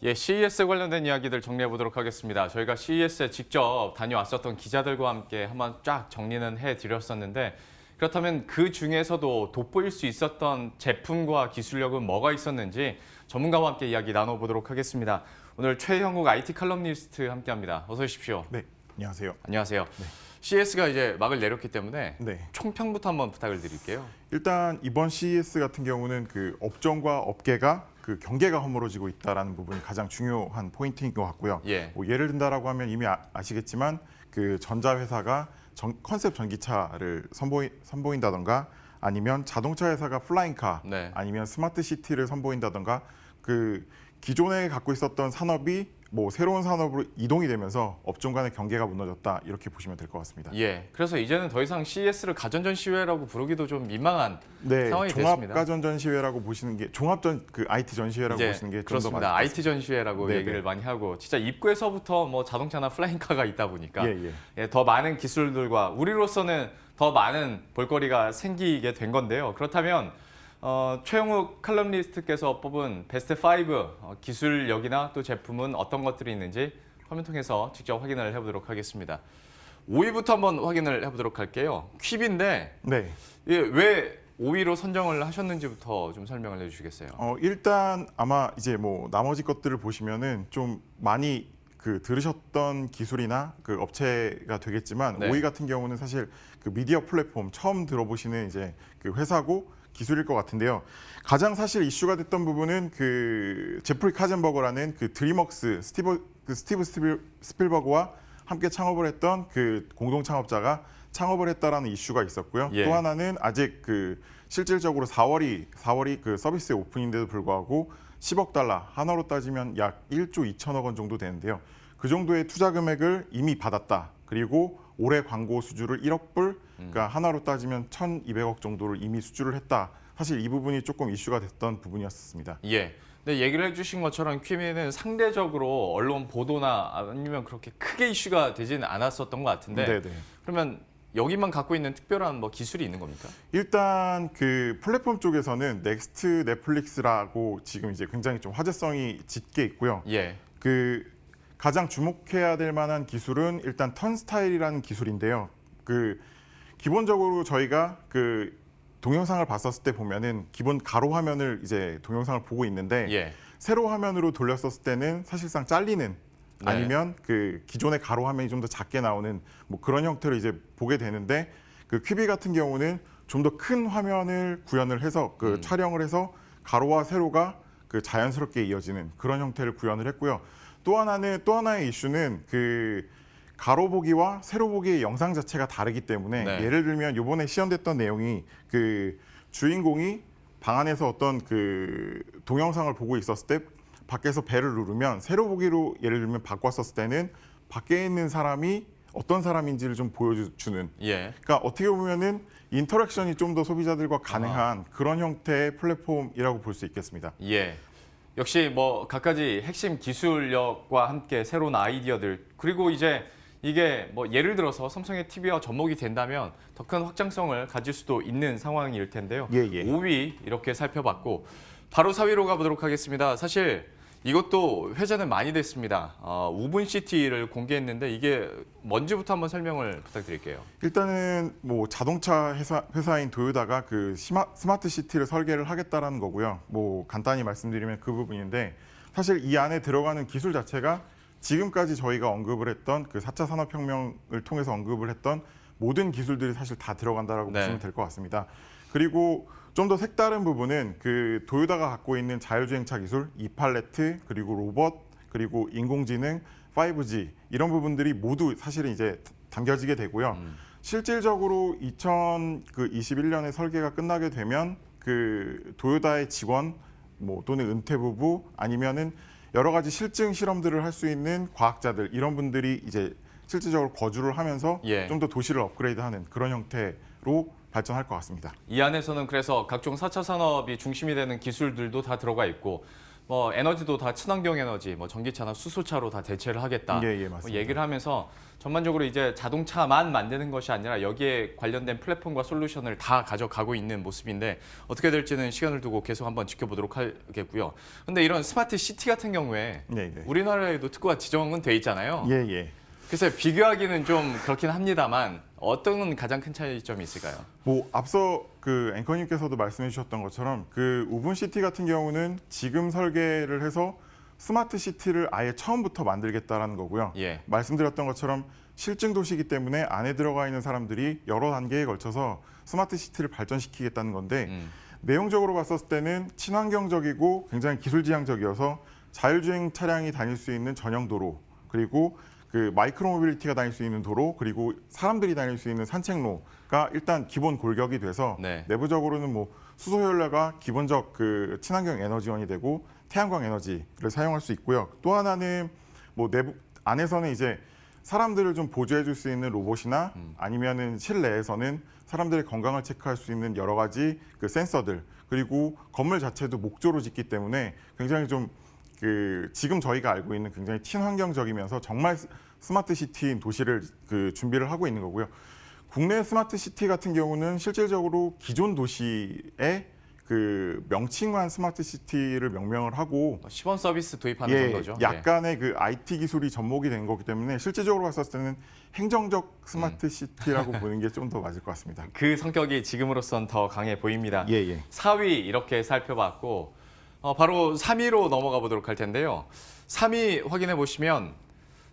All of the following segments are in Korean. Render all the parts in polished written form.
예, CES 관련된 이야기들 정리해 보도록 하겠습니다. 저희가 CES에 직접 다녀왔었던 기자들과 함께 한번 쫙 정리는 해드렸었는데 그렇다면 그 중에서도 돋보일 수 있었던 제품과 기술력은 뭐가 있었는지 전문가와 함께 이야기 나눠보도록 하겠습니다. 오늘 최형욱 IT 칼럼니스트 함께합니다. 어서 오십시오. 네, 안녕하세요. 안녕하세요. 네. CES가 이제 막을 내렸기 때문에 네. 총평부터 한번 부탁을 드릴게요. 일단 이번 CES 같은 경우는 그 업종과 업계가 그 경계가 허물어지고 있다라는 부분이 가장 중요한 포인트인 것 같고요. 예. 뭐 예를 든다라고 하면 이미 아시겠지만 그 전자회사가 컨셉 전기차를 선보인다던가 아니면 자동차 회사가 플라잉카 네. 아니면 스마트 시티를 선보인다던가 그 기존에 갖고 있었던 산업이 뭐 새로운 산업으로 이동이 되면서 업종 간의 경계가 무너졌다 이렇게 보시면 될 것 같습니다. 예. 그래서 이제는 더 이상 CES를 가전전 시회라고 부르기도 좀 민망한 네, 상황이 종합 됐습니다. 가전 전시회라고 보시는 게 종합전 그 IT 전시회라고 이제 보시는 게 좀 더 그렇습니다. 맞을 것 IT 전시회라고 네네. 얘기를 많이 하고 진짜 입구에서부터 뭐 자동차나 플라잉카가 있다 보니까 예. 예, 더 많은 기술들과 우리로서는 더 많은 볼거리가 생기게 된 건데요. 그렇다면 최형욱 칼럼니스트께서 뽑은 베스트 5 기술력이나 또 제품은 어떤 것들이 있는지 화면 통해서 직접 확인을 해보도록 하겠습니다. 5위부터 한번 확인을 해보도록 할게요. 퀵인데 네. 예, 왜 5위로 선정을 하셨는지부터 좀 설명을 해주시겠어요? 일단 아마 이제 뭐 나머지 것들을 보시면은 좀 많이 그 들으셨던 기술이나 그 업체가 되겠지만 네. 5위 같은 경우는 사실 그 미디어 플랫폼 처음 들어보시는 이제 그 회사고 기술일 것 같은데요. 가장 사실 이슈가 됐던 부분은 그 제프리 카젠버거라는 그 드림웍스 스티브 스필버그와 함께 창업을 했던 그 공동 창업자가 창업을 했다라는 이슈가 있었고요. 예. 또 하나는 아직 그 실질적으로 4월이 그 서비스의 오픈인데도 불구하고 10억 달러, 한화로 따지면 약 1조 2천억 원 정도 되는데요. 그 정도의 투자 금액을 이미 받았다. 그리고 올해 광고 수주를 1억 불, 그러니까 한화로 따지면 1,200억 정도를 이미 수주를 했다. 사실 이 부분이 조금 이슈가 됐던 부분이었습니다. 예. 근데 얘기를 해주신 것처럼 퀴미는 상대적으로 언론 보도나 아니면 그렇게 크게 이슈가 되지는 않았었던 것 같은데 네네. 그러면 여기만 갖고 있는 특별한 뭐 기술이 있는 겁니까? 일단 그 플랫폼 쪽에서는 넥스트 넷플릭스라고 지금 이제 굉장히 좀 화제성이 짙게 있고요. 예. 그 가장 주목해야 될 만한 기술은 일단 턴스타일이라는 기술인데요. 그 기본적으로 저희가 그 동영상을 봤었을 때 보면은 기본 가로 화면을 이제 동영상을 보고 있는데 예. 세로 화면으로 돌렸었을 때는 사실상 잘리는 네. 아니면 그 기존의 가로 화면이 좀 더 작게 나오는 뭐 그런 형태로 이제 보게 되는데 그 퀴비 같은 경우는 좀 더 큰 화면을 구현을 해서 그 촬영을 해서 가로와 세로가 그 자연스럽게 이어지는 그런 형태를 구현을 했고요. 또 하나의 이슈는 그 가로 보기와 세로 보기의 영상 자체가 다르기 때문에 네. 예를 들면 이번에 시연됐던 내용이 그 주인공이 방 안에서 어떤 그 동영상을 보고 있었을 때 밖에서 벨을 누르면 세로 보기로 예를 들면 바꿨었을 때는 밖에 있는 사람이 어떤 사람인지를 좀 보여주는 예. 그러니까 어떻게 보면은 인터랙션이 좀 더 소비자들과 가능한 그런 형태의 플랫폼이라고 볼 수 있겠습니다. 예. 역시 뭐 갖가지 핵심 기술력과 함께 새로운 아이디어들 그리고 이제 이게 뭐 예를 들어서 삼성의 TV와 접목이 된다면 더 큰 확장성을 가질 수도 있는 상황일 텐데요. 예. 5위 이렇게 살펴봤고 바로 4위로 가보도록 하겠습니다. 사실 이것도 회자는 많이 됐습니다. 우분시티를 공개했는데 이게 뭔지부터 한번 설명을 부탁드릴게요. 일단은 뭐 자동차 회사인 도요다가 그 스마트 시티를 설계를 하겠다라는 거고요. 뭐 간단히 말씀드리면 그 부분인데 사실 이 안에 들어가는 기술 자체가 지금까지 저희가 언급을 했던 그 4차 산업혁명을 통해서 언급을 했던 모든 기술들이 사실 다 들어간다라고 네. 보시면 될 것 같습니다. 그리고 좀 더 색다른 부분은 그 도요다가 갖고 있는 자율주행차 기술, 이팔레트, 그리고 로봇, 그리고 인공지능, 5G 이런 부분들이 모두 사실은 이제 담겨지게 되고요. 실질적으로 2021년에 설계가 끝나게 되면 그 도요다의 직원 뭐 또는 은퇴 부부 아니면은 여러 가지 실증 실험들을 할 수 있는 과학자들 이런 분들이 이제 실질적으로 거주를 하면서 예. 좀 더 도시를 업그레이드하는 그런 형태로 발전할 것 같습니다. 이 안에서는 그래서 각종 4차 산업이 중심이 되는 기술들도 다 들어가 있고 뭐 에너지도 다 친환경 에너지, 뭐 전기차나 수소차로 다 대체를 하겠다. 예, 예, 뭐 맞습니다. 얘기를 하면서 전반적으로 이제 자동차만 만드는 것이 아니라 여기에 관련된 플랫폼과 솔루션을 다 가져가고 있는 모습인데 어떻게 될지는 시간을 두고 계속 한번 지켜보도록 하겠고요. 근데 이런 스마트 시티 같은 경우에 예, 예. 우리나라에도 특구가 지정은 돼 있잖아요. 예, 예. 그래서 비교하기는 좀 그렇긴 합니다만 어떤 가장 큰 차이점이 있을까요? 뭐 앞서 그 앵커님께서도 말씀해 주셨던 것처럼 그 우분시티 같은 경우는 지금 설계를 해서 스마트 시티를 아예 처음부터 만들겠다라는 거고요. 예. 말씀드렸던 것처럼 실증 도시이기 때문에 안에 들어가 있는 사람들이 여러 단계에 걸쳐서 스마트 시티를 발전시키겠다는 건데 내용적으로 봤었을 때는 친환경적이고 굉장히 기술지향적이어서 자율주행 차량이 다닐 수 있는 전용 도로 그리고 그 마이크로 모빌리티가 다닐 수 있는 도로 그리고 사람들이 다닐 수 있는 산책로가 일단 기본 골격이 돼서 네. 내부적으로는 뭐 수소연료가 기본적 그 친환경 에너지원이 되고 태양광 에너지를 사용할 수 있고요. 또 하나는 뭐 내부 안에서는 이제 사람들을 좀 보조해 줄 수 있는 로봇이나 아니면은 실내에서는 사람들의 건강을 체크할 수 있는 여러 가지 그 센서들 그리고 건물 자체도 목조로 짓기 때문에 굉장히 좀 그 지금 저희가 알고 있는 굉장히 친환경적이면서 정말 스마트 시티인 도시를 그 준비를 하고 있는 거고요. 국내 스마트 시티 같은 경우는 실질적으로 기존 도시의 그 명칭만 스마트 시티를 명명을 하고 시범 서비스 도입하는 예, 정도죠. 약간의 그 IT 기술이 접목이 된 거기 때문에 실질적으로 봤을 때는 행정적 스마트 시티라고 보는 게 좀 더 맞을 것 같습니다. 그 성격이 지금으로선 더 강해 보입니다. 예, 예. 4위 이렇게 살펴봤고 바로 3위로 넘어가 보도록 할 텐데요. 3위 확인해 보시면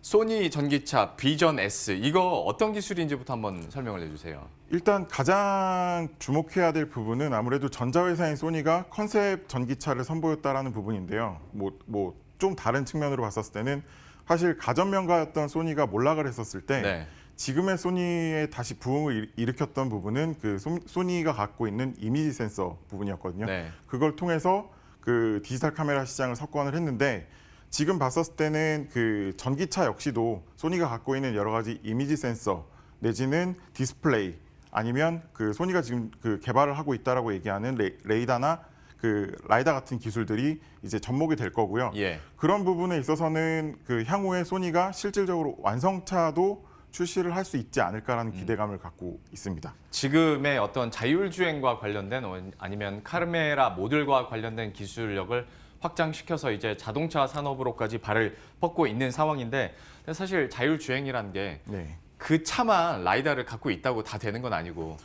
소니 전기차 비전 S 이거 어떤 기술인지부터 한번 설명을 해주세요. 일단 가장 주목해야 될 부분은 아무래도 전자회사인 소니가 컨셉 전기차를 선보였다라는 부분인데요. 뭐 좀 다른 측면으로 봤었을 때는 사실 가전명가였던 소니가 몰락을 했었을 때 네. 지금의 소니의 다시 부흥을 일으켰던 부분은 그 소니가 갖고 있는 이미지 센서 부분이었거든요. 네. 그걸 통해서 그 디지털 카메라 시장을 석권을 했는데 지금 봤었을 때는 그 전기차 역시도 소니가 갖고 있는 여러 가지 이미지 센서 내지는 디스플레이 아니면 그 소니가 지금 그 개발을 하고 있다라고 얘기하는 레이다나 그 라이다 같은 기술들이 이제 접목이 될 거고요. 예. 그런 부분에 있어서는 그 향후에 소니가 실질적으로 완성차도 출시를 할 수 있지 않을까라는 기대감을 갖고 있습니다. 지금의 어떤 자율주행과 관련된 아니면 카메라 모듈과 관련된 기술력을 확장시켜서 이제 자동차 산업으로까지 발을 뻗고 있는 상황인데 사실 자율주행이라는 게 네. 그 차만 라이다를 갖고 있다고 다 되는 건 아니고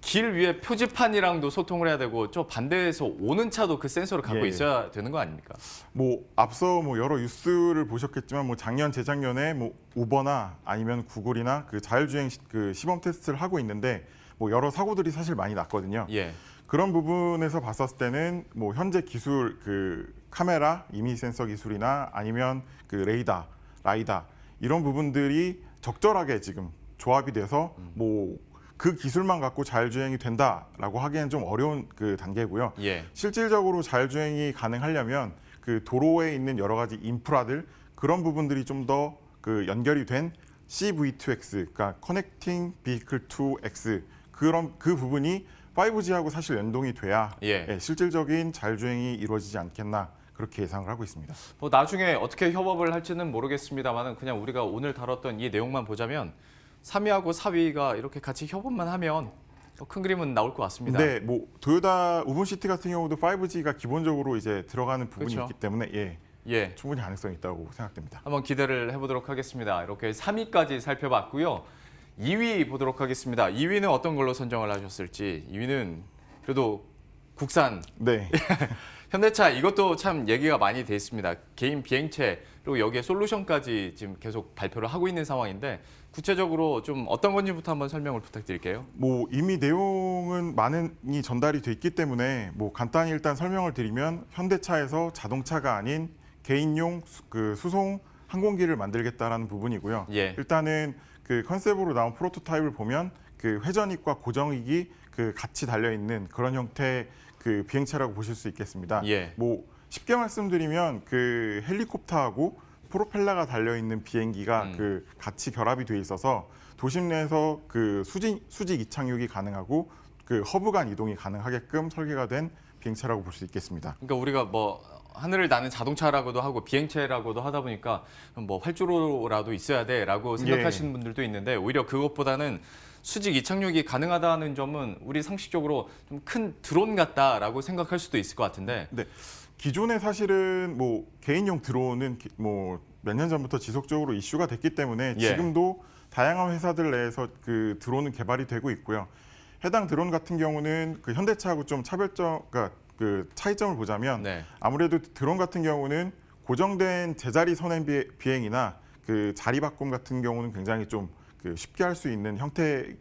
길 위에 표지판이랑도 소통을 해야 되고 저 반대에서 오는 차도 그 센서를 갖고 예. 있어야 되는 거 아닙니까? 뭐 앞서 뭐 여러 뉴스를 보셨겠지만 뭐 작년 재작년에 뭐 우버나 아니면 구글이나 그 자율주행 그 시범 테스트를 하고 있는데 뭐 여러 사고들이 사실 많이 났거든요. 예. 그런 부분에서 봤었을 때는 뭐 현재 기술 그 카메라 이미지 센서 기술이나 아니면 그 레이다, 라이다 이런 부분들이 적절하게 지금 조합이 돼서 뭐 그 기술만 갖고 자율주행이 된다라고 하기에는 좀 어려운 그 단계고요. 예. 실질적으로 자율주행이 가능하려면 그 도로에 있는 여러 가지 인프라들 그런 부분들이 좀 더 그 연결이 된 CV2X, 그러니까 Connecting Vehicle to X 그런 그 부분이 5G하고 사실 연동이 돼야 예. 실질적인 자율주행이 이루어지지 않겠나 그렇게 예상을 하고 있습니다. 뭐 나중에 어떻게 협업을 할지는 모르겠습니다만은 그냥 우리가 오늘 다뤘던 이 내용만 보자면 3위하고 4위가 이렇게 같이 협업만 하면 큰 그림은 나올 것 같습니다. 네, 뭐 도요타 우분시티 같은 경우도 5G가 기본적으로 이제 들어가는 부분이 그렇죠. 있기 때문에 예. 충분히 가능성이 있다고 생각됩니다. 한번 기대를 해보도록 하겠습니다. 이렇게 3위까지 살펴봤고요. 2위 보도록 하겠습니다. 2위는 어떤 걸로 선정을 하셨을지. 2위는 그래도 국산 네. 현대차 이것도 참 얘기가 많이 돼 있습니다. 개인 비행체 그리고 여기에 솔루션까지 지금 계속 발표를 하고 있는 상황인데 구체적으로 좀 어떤 건지부터 한번 설명을 부탁드릴게요. 뭐 이미 내용은 많이 전달이 돼 있기 때문에 뭐 간단히 일단 설명을 드리면 현대차에서 자동차가 아닌 개인용 그 수송 항공기를 만들겠다라는 부분이고요. 예. 일단은 그 컨셉으로 나온 프로토타입을 보면 그 회전익과 고정익이 그 같이 달려 있는 그런 형태의 그 비행체라고 보실 수 있겠습니다. 예. 뭐 쉽게 말씀드리면 그 헬리콥터하고 프로펠러가 달려 있는 비행기가 그 같이 결합이 돼 있어서 도심 내에서 그 수직 이착륙이 가능하고 그 허브 간 이동이 가능하게끔 설계가 된 비행체라고 볼 수 있겠습니다. 그러니까 우리가 뭐 하늘을 나는 자동차라고도 하고 비행체라고도 하다 보니까 뭐 활주로라도 있어야 돼라고 생각하시는 분들도 있는데 오히려 그것보다는 수직 이착륙이 가능하다는 점은 우리 상식적으로 좀 큰 드론 같다라고 생각할 수도 있을 것 같은데. 네. 기존에 사실은 뭐 개인용 드론은 뭐 몇 년 전부터 지속적으로 이슈가 됐기 때문에 예. 지금도 다양한 회사들 내에서 그 드론은 개발이 되고 있고요. 해당 드론 같은 경우는 그 현대차하고 좀 그러니까 그 차이점을 보자면 네. 아무래도 드론 같은 경우는 고정된 제자리 선행 비행이나 그 자리 바꿈 같은 경우는 굉장히 좀 그 쉽게 할 수 있는 형태이긴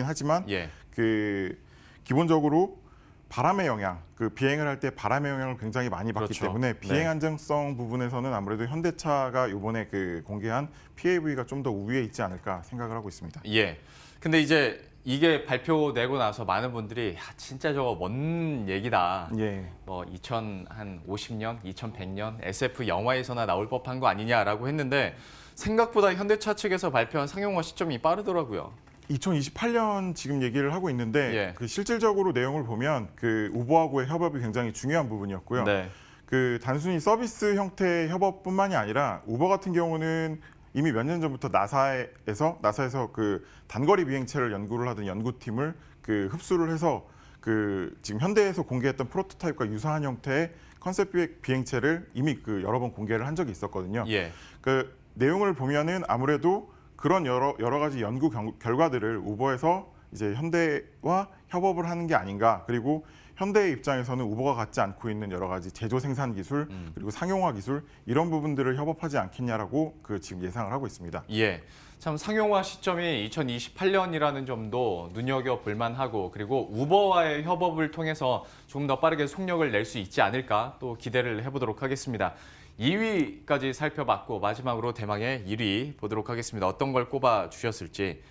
하지만 예. 그 기본적으로 바람의 영향, 그 비행을 할 때 바람의 영향을 굉장히 많이 받기 그렇죠. 때문에 비행 네. 안정성 부분에서는 아무래도 현대차가 이번에 그 공개한 PAV가 좀 더 우위에 있지 않을까 생각을 하고 있습니다. 예. 근데 이제 이게 발표되고 나서 많은 분들이 야, 진짜 저거 먼 얘기다. 예. 뭐 2050년, 2100년 SF 영화에서나 나올 법한 거 아니냐라고 했는데 생각보다 현대차 측에서 발표한 상용화 시점이 빠르더라고요. 2028년 지금 얘기를 하고 있는데 예. 그 실질적으로 내용을 보면 그 우버하고의 협업이 굉장히 중요한 부분이었고요. 네. 그 단순히 서비스 형태의 협업뿐만이 아니라 우버 같은 경우는 이미 몇 년 전부터 나사에서 그 단거리 비행체를 연구를 하던 연구팀을 그 흡수를 해서 그 지금 현대에서 공개했던 프로토타입과 유사한 형태의 컨셉 비행체를 이미 그 여러 번 공개를 한 적이 있었거든요. 예. 그 내용을 보면은 아무래도 그런 여러 가지 연구 결과들을 우버에서 이제 현대와 협업을 하는 게 아닌가. 그리고 현대의 입장에서는 우버가 갖지 않고 있는 여러 가지 제조 생산 기술 그리고 상용화 기술 이런 부분들을 협업하지 않겠냐라고 그 지금 예상을 하고 있습니다. 예. 참 상용화 시점이 2028년이라는 점도 눈여겨볼 만하고 그리고 우버와의 협업을 통해서 조금 더 빠르게 속력을 낼 수 있지 않을까 또 기대를 해보도록 하겠습니다. 2위까지 살펴봤고 마지막으로 대망의 1위 보도록 하겠습니다. 어떤 걸 꼽아 주셨을지.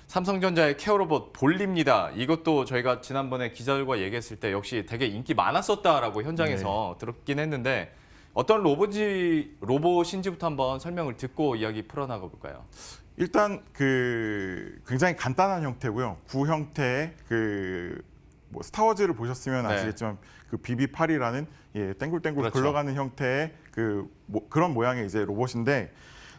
삼성전자의 케어로봇 볼리입니다. 이것도 저희가 지난번에 기자들과 얘기했을 때 역시 되게 인기 많았었다라고 현장에서 들었긴 했는데 어떤 로봇인지부터 한번 설명을 듣고 이야기 풀어나가 볼까요? 일단 그 굉장히 간단한 형태고요. 구 형태의 그 뭐 스타워즈를 보셨으면 네. 아시겠지만 그 BB-8이라는 예, 땡굴땡굴 그렇죠. 굴러가는 형태의 그 그런 모양의 이제 로봇인데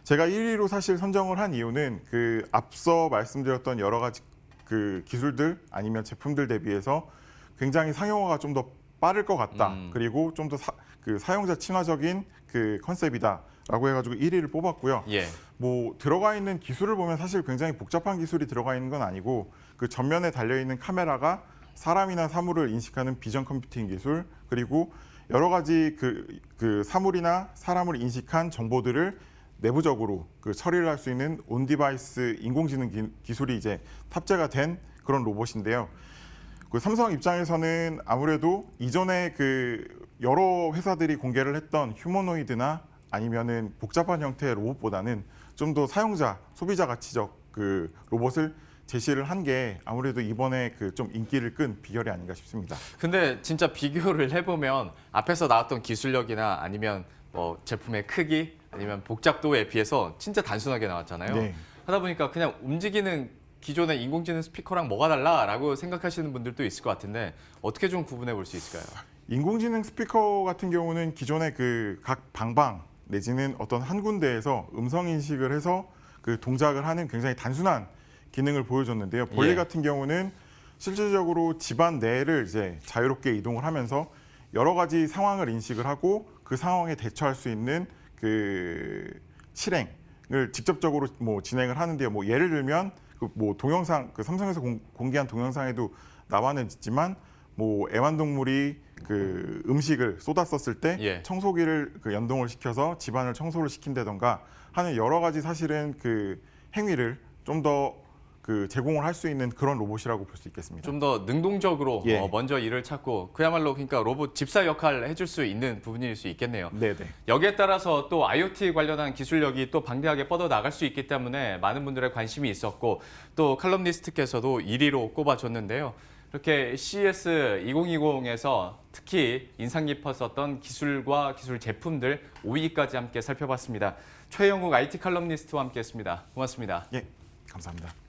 제가 1위로 사실 선정을 한 이유는 그 앞서 말씀드렸던 여러 가지 그 기술들 아니면 제품들 대비해서 굉장히 상용화가 좀 더 빠를 것 같다. 그리고 좀 더 그 사용자 친화적인 그 컨셉이다라고 해가지고 1위를 뽑았고요. 예. 뭐 들어가 있는 기술을 보면 사실 굉장히 복잡한 기술이 들어가 있는 건 아니고 그 전면에 달려 있는 카메라가 사람이나 사물을 인식하는 비전 컴퓨팅 기술 그리고 여러 가지 그 사물이나 사람을 인식한 정보들을 내부적으로 그 처리를 할 수 있는 온 디바이스 인공지능 기술이 이제 탑재가 된 그런 로봇인데요. 그 삼성 입장에서는 아무래도 이전에 그 여러 회사들이 공개를 했던 휴머노이드나 아니면은 복잡한 형태의 로봇보다는 좀 더 사용자, 소비자 가치적 그 로봇을 제시를 한 게 아무래도 이번에 그 좀 인기를 끈 비결이 아닌가 싶습니다. 근데 진짜 비교를 해보면 앞에서 나왔던 기술력이나 아니면 뭐 제품의 크기 아니면 복잡도에 비해서 진짜 단순하게 나왔잖아요. 네. 하다 보니까 그냥 움직이는 기존의 인공지능 스피커랑 뭐가 달라라고 생각하시는 분들도 있을 것 같은데 어떻게 좀 구분해 볼 수 있을까요? 인공지능 스피커 같은 경우는 기존의 그 각 방방 내지는 어떤 한 군데에서 음성 인식을 해서 그 동작을 하는 굉장히 단순한 기능을 보여줬는데요. 볼리 예. 같은 경우는 실질적으로 집안 내를 이제 자유롭게 이동을 하면서 여러 가지 상황을 인식을 하고 그 상황에 대처할 수 있는 그 실행을 직접적으로 뭐 진행을 하는데요. 뭐 예를 들면 그 뭐 동영상 그 삼성에서 공개한 동영상에도 나왔지만 뭐 애완동물이 그 음식을 쏟았었을 때 예. 청소기를 그 연동을 시켜서 집안을 청소를 시킨다던가 하는 여러 가지 사실은 그 행위를 좀 더 그 제공을 할 수 있는 그런 로봇이라고 볼 수 있겠습니다. 좀 더 능동적으로 예. 먼저 일을 찾고 그야말로 그러니까 로봇 집사 역할을 해줄 수 있는 부분일 수 있겠네요. 네네. 여기에 따라서 또 IoT 관련한 기술력이 또 방대하게 뻗어나갈 수 있기 때문에 많은 분들의 관심이 있었고 또 칼럼니스트께서도 1위로 꼽아줬는데요. 이렇게 CES 2020에서 특히 인상 깊었었던 기술과 기술 제품들 5위까지 함께 살펴봤습니다. 최영욱 IT 칼럼니스트와 함께했습니다. 고맙습니다. 예, 감사합니다.